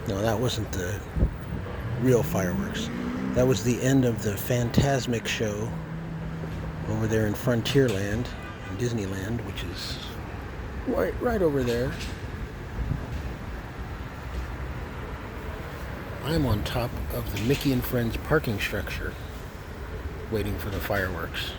No, that wasn't the real fireworks. That was the end of the Fantasmic show over there in Frontierland, in Disneyland, which is right over there. I'm on top of the Mickey and Friends parking structure, waiting for the fireworks.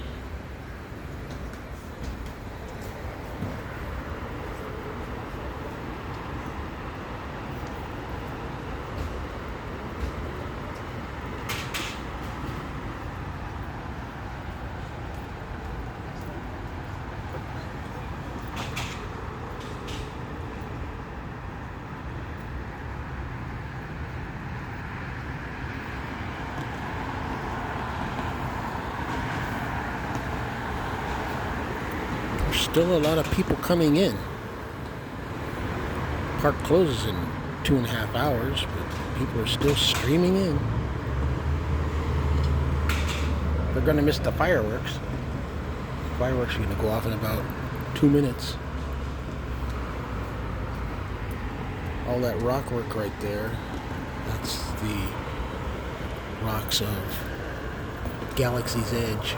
Still a lot of people coming in. Park closes in 2.5 hours, but people are still streaming in. They're going to miss the fireworks. The fireworks are going to go off in about 2 minutes. All that rock work right there, that's the rocks of Galaxy's Edge.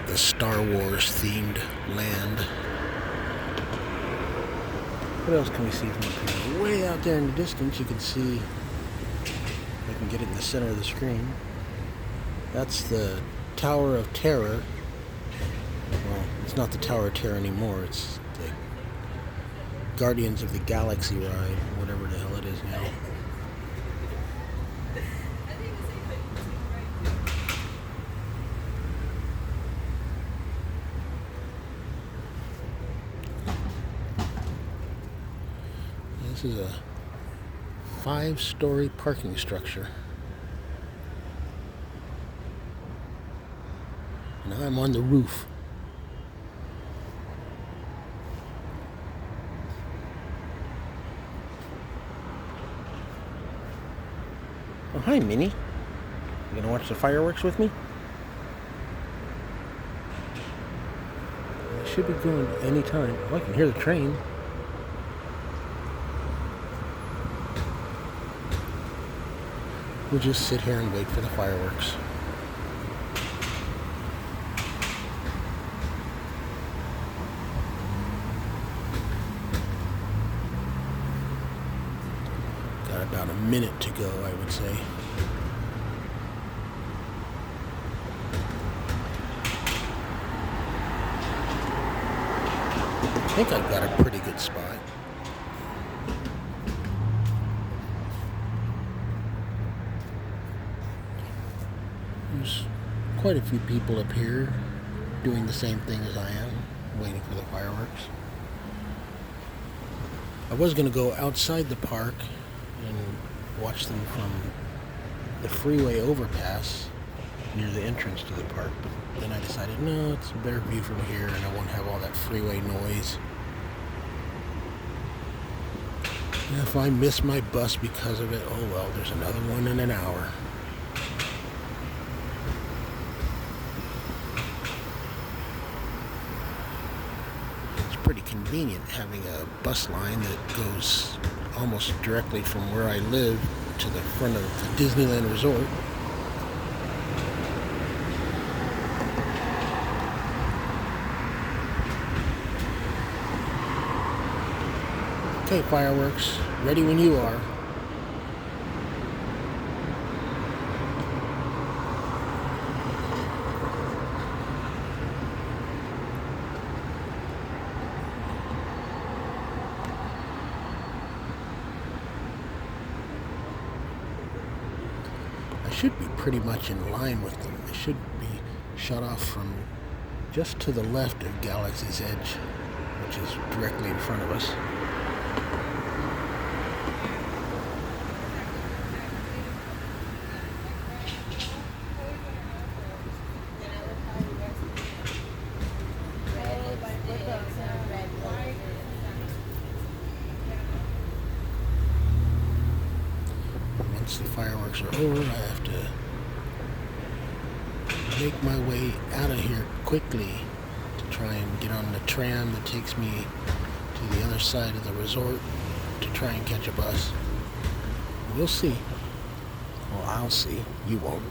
The Star Wars themed land. What else can we see from up here? Way out there in the distance, you can see, if I can get it in the center of the screen, that's the Tower of Terror. Well, it's not the Tower of Terror anymore, it's the Guardians of the Galaxy ride, whatever the hell it is now. This is a 5-story parking structure. And I'm on the roof. Oh, hi, Minnie. You gonna watch the fireworks with me? I should be going any time. Oh, I can hear the train. We'll just sit here and wait for the fireworks. Got about a minute to go, I would say. I think I've got a pretty good spot. There's quite a few people up here doing the same thing as I am, waiting for the fireworks. I was going to go outside the park and watch them from the freeway overpass near the entrance to the park, but then I decided, no, it's a better view from here and I won't have all that freeway noise. And if I miss my bus because of it, oh well, there's another one in an hour. Pretty convenient having a bus line that goes almost directly from where I live to the front of the Disneyland Resort. Okay, fireworks, ready when you are. Should be pretty much in line with them. They should be shut off from just to the left of Galaxy's Edge, which is directly in front of us. Once the fireworks are over, I have to make my way out of here quickly to try and get on the tram that takes me to the other side of the resort to try and catch a bus. We'll see. Well, I'll see. You won't.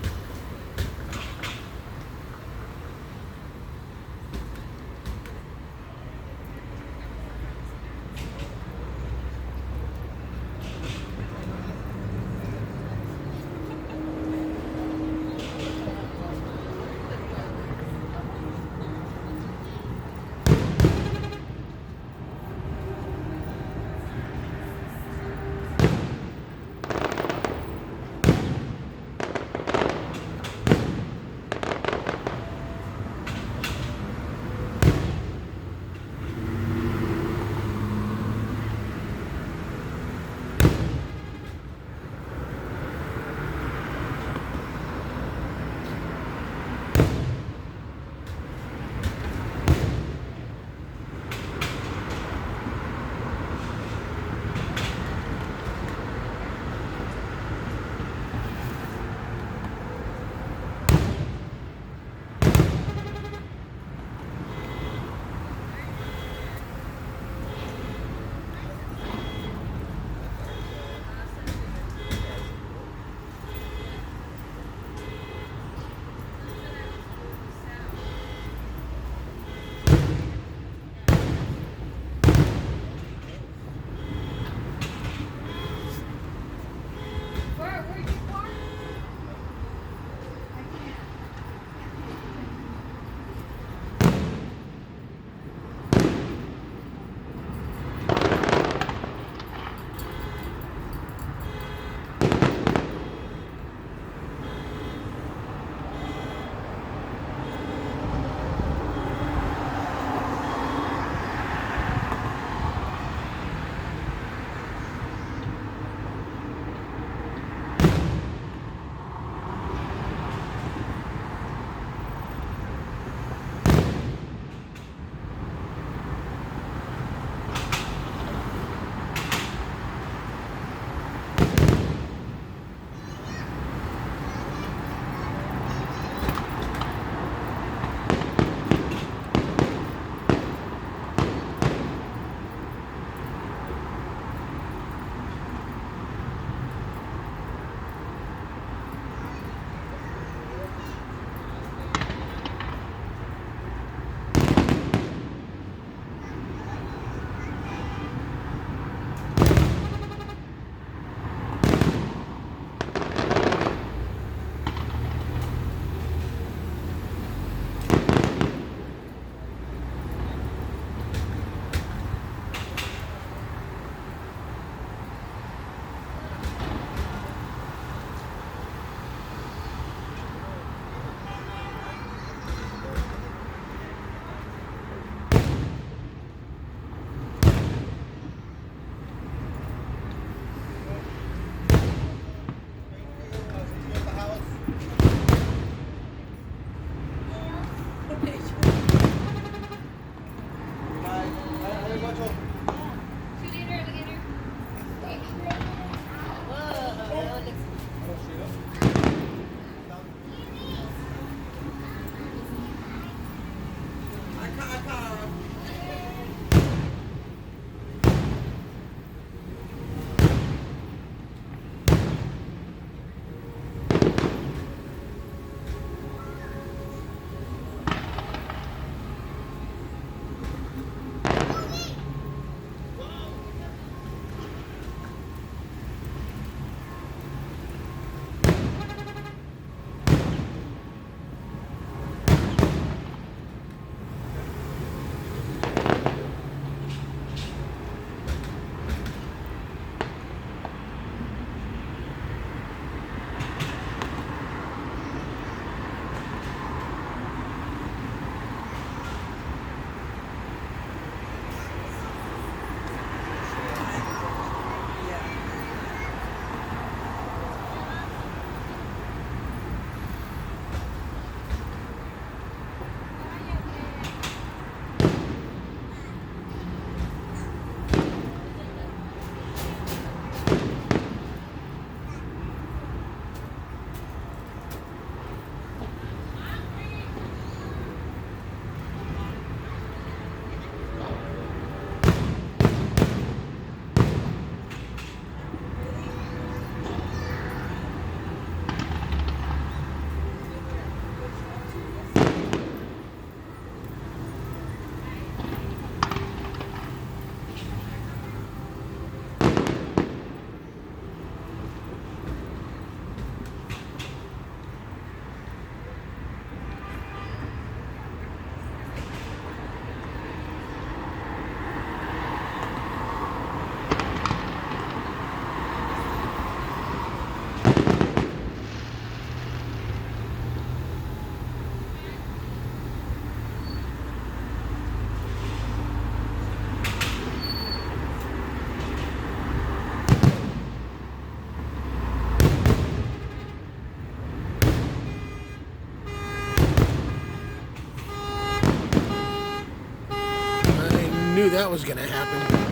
knew that was going to happen.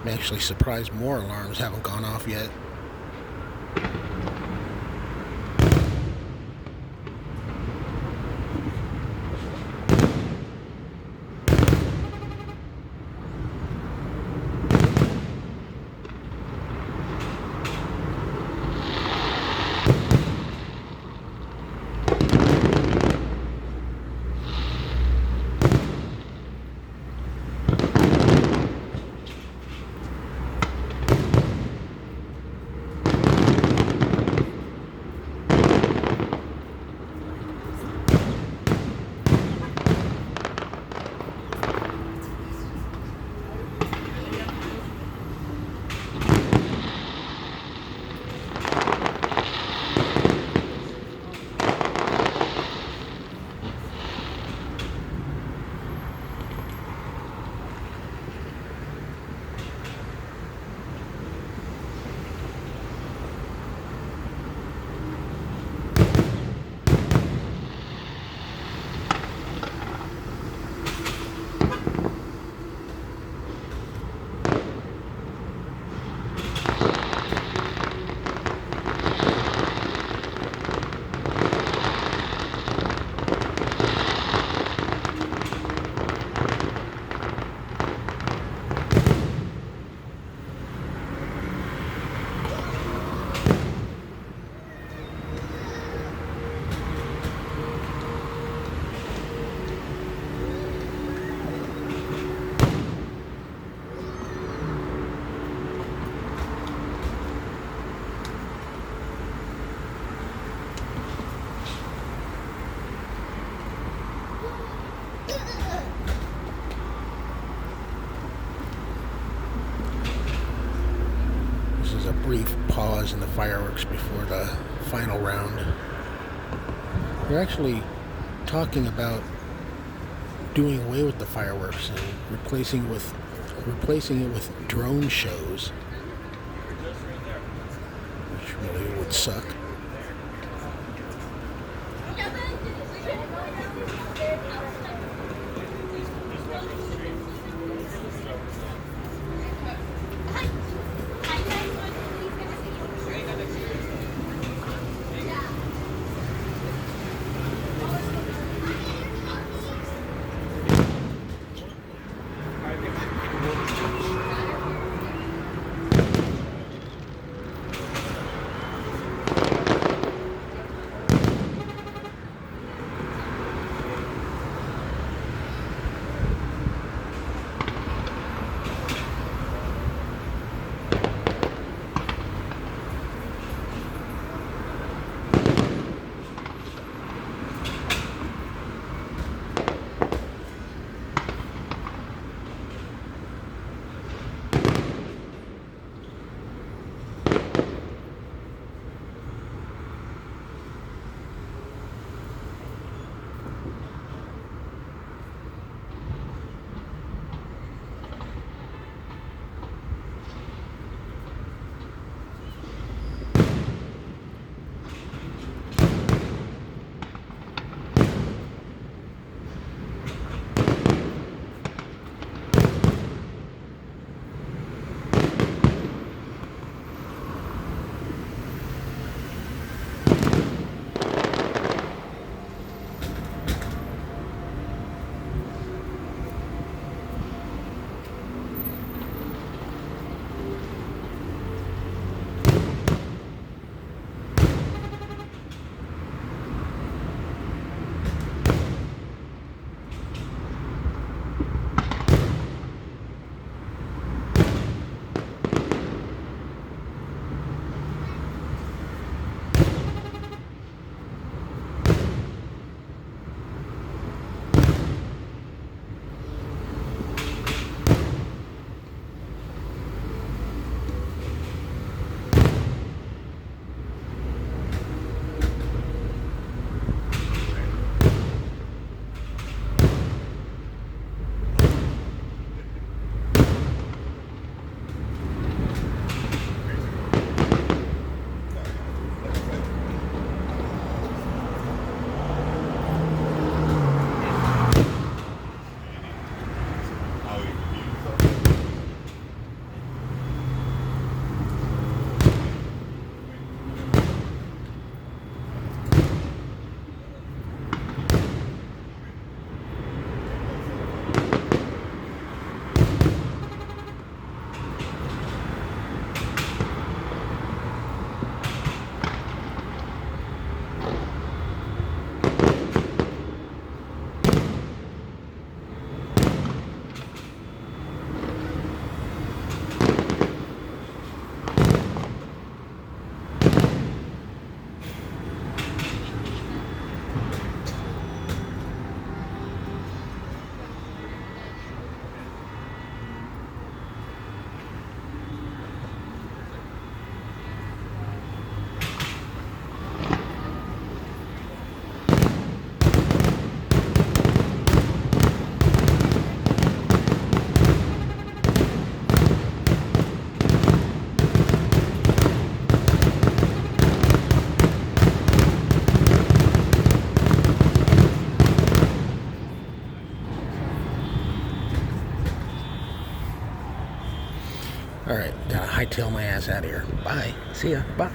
I'm actually surprised more alarms haven't gone off yet. A brief pause in the fireworks before the final round. They're actually talking about doing away with the fireworks and replacing it with drone shows, which really would suck. Alright, gotta hightail my ass out of here. Bye. See ya. Bye.